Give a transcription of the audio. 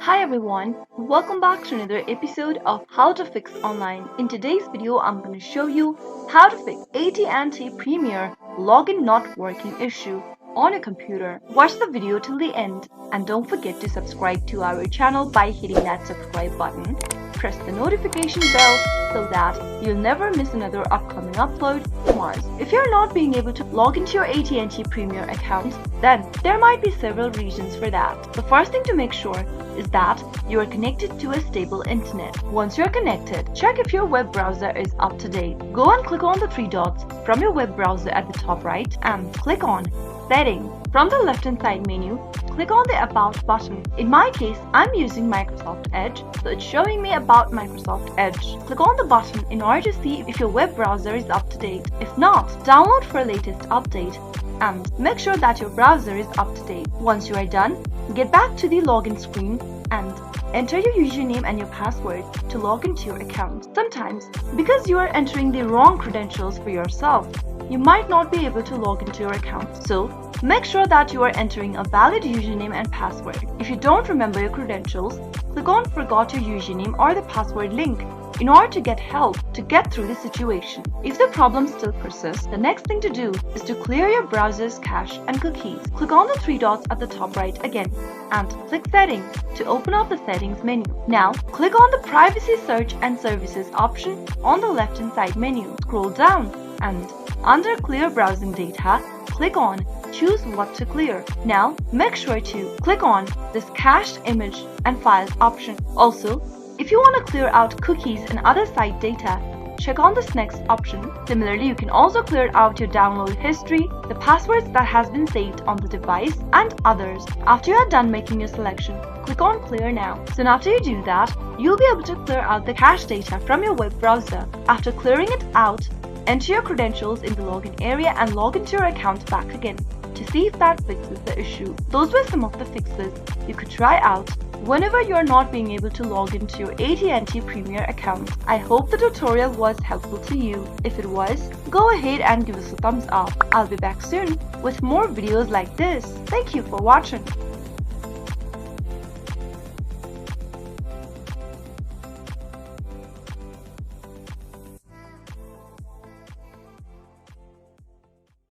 Hi everyone, welcome back to another episode of How to Fix Online. In today's video, I'm going to show you how to fix AT&T Premier login not working issue on a computer. Watch the video till the end and don't forget to subscribe to our channel by hitting that subscribe button. Press the notification bell so that you'll never miss another upcoming upload from ours. If you're not being able to log into your AT&T Premier account, then there might be several reasons for that. The first thing to make sure is that you are connected to a stable internet. Once you're connected, check if your web browser is up to date. Go and click on the three dots from your web browser at the top right and click on Settings. From the left-hand side menu, click on the About button. In my case, I'm using Microsoft Edge, so it's showing me About Microsoft Edge. Click on the button in order to see if your web browser is up to date. If not, download for latest update and make sure that your browser is up to date. Once you are done, get back to the login screen and enter your username and your password to log into your account. Sometimes, because you are entering the wrong credentials for yourself, you might not be able to log into your account. So, make sure that you are entering a valid username and password. If you don't remember your credentials, click on Forgot Your Username or the Password link in order to get help to get through the situation. If the problem still persists, the next thing to do is to clear your browser's cache and cookies. Click on the three dots at the top right again and click Settings to open up the Settings menu. Now, click on the Privacy Search and Services option on the left-hand side menu. Scroll down and under Clear Browsing Data, click on Choose What to Clear. Now, make sure to click on this Cached Image and Files option. Also, if you want to clear out cookies and other site data, check on this next option. Similarly, you can also clear out your download history, the passwords that has been saved on the device, and others. After you are done making your selection, click on Clear Now. Soon after you do that, you'll be able to clear out the cache data from your web browser. After clearing it out, enter your credentials in the login area and log into your account back again to see if that fixes the issue. Those were some of the fixes you could try out whenever you're not being able to log into your AT&T Premier account. I hope the tutorial was helpful to you. If it was, go ahead and give us a thumbs up. I'll be back soon with more videos like this. Thank you for watching.